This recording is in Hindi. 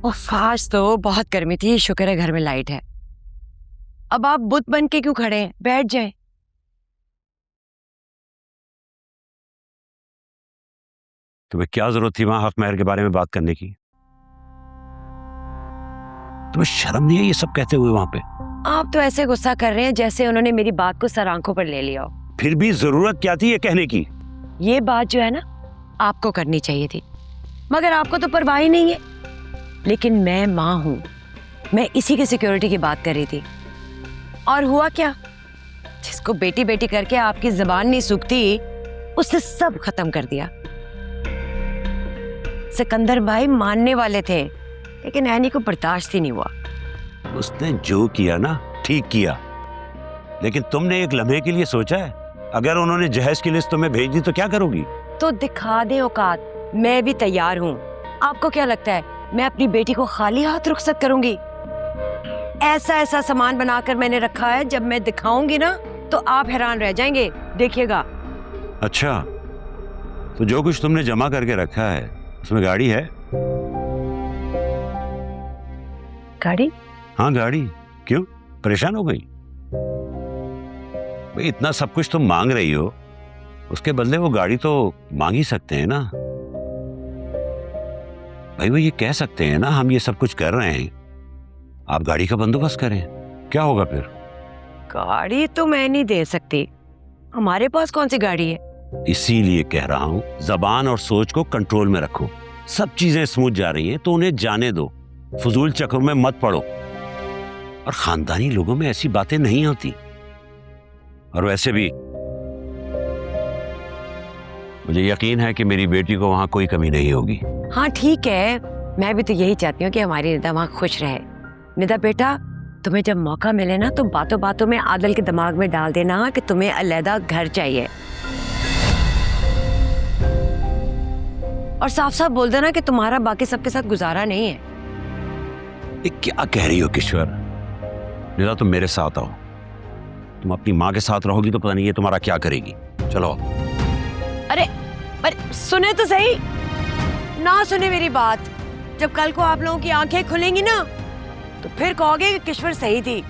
उफ, आज तो बहुत गर्मी थी, शुक्र है घर में लाइट है। अब आप बुत बन के क्यों खड़े हैं? बैठ जाएं। तुम्हें क्या जरूरत थी वहां हक महर के बारे में बात करने की? तुम्हें शर्म नहीं है ये सब कहते हुए वहां पे? आप तो ऐसे गुस्सा कर रहे हैं जैसे उन्होंने मेरी बात को सर आंखों पर ले लिया हो। फिर भी जरूरत क्या थी ये कहने की? ये बात जो है ना, आपको करनी चाहिए थी, मगर आपको तो परवाह ही नहीं है। लेकिन मैं माँ हूं, मैं इसी की सिक्योरिटी की बात कर रही थी। और हुआ क्या? जिसको बेटी बेटी करके आपकी जुबान नहीं सूखती, उससे सब खत्म कर दिया। सिकंदर भाई मानने वाले थे, लेकिन ऐनी को बर्दाश्त ही नहीं हुआ। उसने जो किया ना ठीक किया, लेकिन तुमने एक लम्हे के लिए सोचा है? अगर उन्होंने जहेज की लिस्ट तुम्हें भेज दी तो क्या करोगी? तो दिखा दे औकात, मैं भी तैयार हूँ। आपको क्या लगता है मैं अपनी बेटी को खाली हाथ रुखसत करूंगी? ऐसा ऐसा सामान बनाकर मैंने रखा है, जब मैं दिखाऊंगी ना तो आप हैरान रह जाएंगे, देखिएगा। अच्छा, तो जो कुछ तुमने जमा करके रखा है उसमें गाड़ी है? गाड़ी? हाँ गाड़ी। क्यों, परेशान हो गई? भाई इतना सब कुछ तुम मांग रही हो, उसके बदले वो गाड़ी तो मांग ही सकते हैं ना। भाई वो ये कह सकते हैं ना हम ये सब कुछ कर रहे हैं, आप गाड़ी का बंदोबस्त करें। क्या होगा फिर? गाड़ी तो मैं नहीं दे सकती, हमारे पास कौन सी गाड़ी है। इसीलिए कह रहा हूं जबान और सोच को कंट्रोल में रखो। सब चीजें स्मूथ जा रही हैं तो उन्हें जाने दो, फजूल चक्कर में मत पड़ो। और खानदानी लोगों में ऐसी बातें नहीं होती। और वैसे भी मुझे यकीन है कि मेरी बेटी को वहां कोई कमी नहीं होगी। हाँ ठीक है, मैं भी तो यही चाहती हूँ कि हमारी निदा वहाँ खुश रहे। निदा बेटा, तुम्हें जब मौका मिले ना तो बातों बातों में आदिल के दिमाग में डाल देना कि तुम्हें अलग घर चाहिए, और साफ साफ बोल देना कि तुम्हारा बाकी सबके साथ गुजारा नहीं है। ये क्या कह रही हो किश्वर? निदा तुम मेरे साथ आओ। तुम अपनी माँ के साथ रहोगी तो पता नहीं ये तुम्हारा क्या करेगी। चलो। अरे अरे सुने तो सही, ना सुने मेरी बात। जब कल को आप लोगों की आंखें खुलेंगी ना तो फिर कहोगे कि किश्वर सही थी।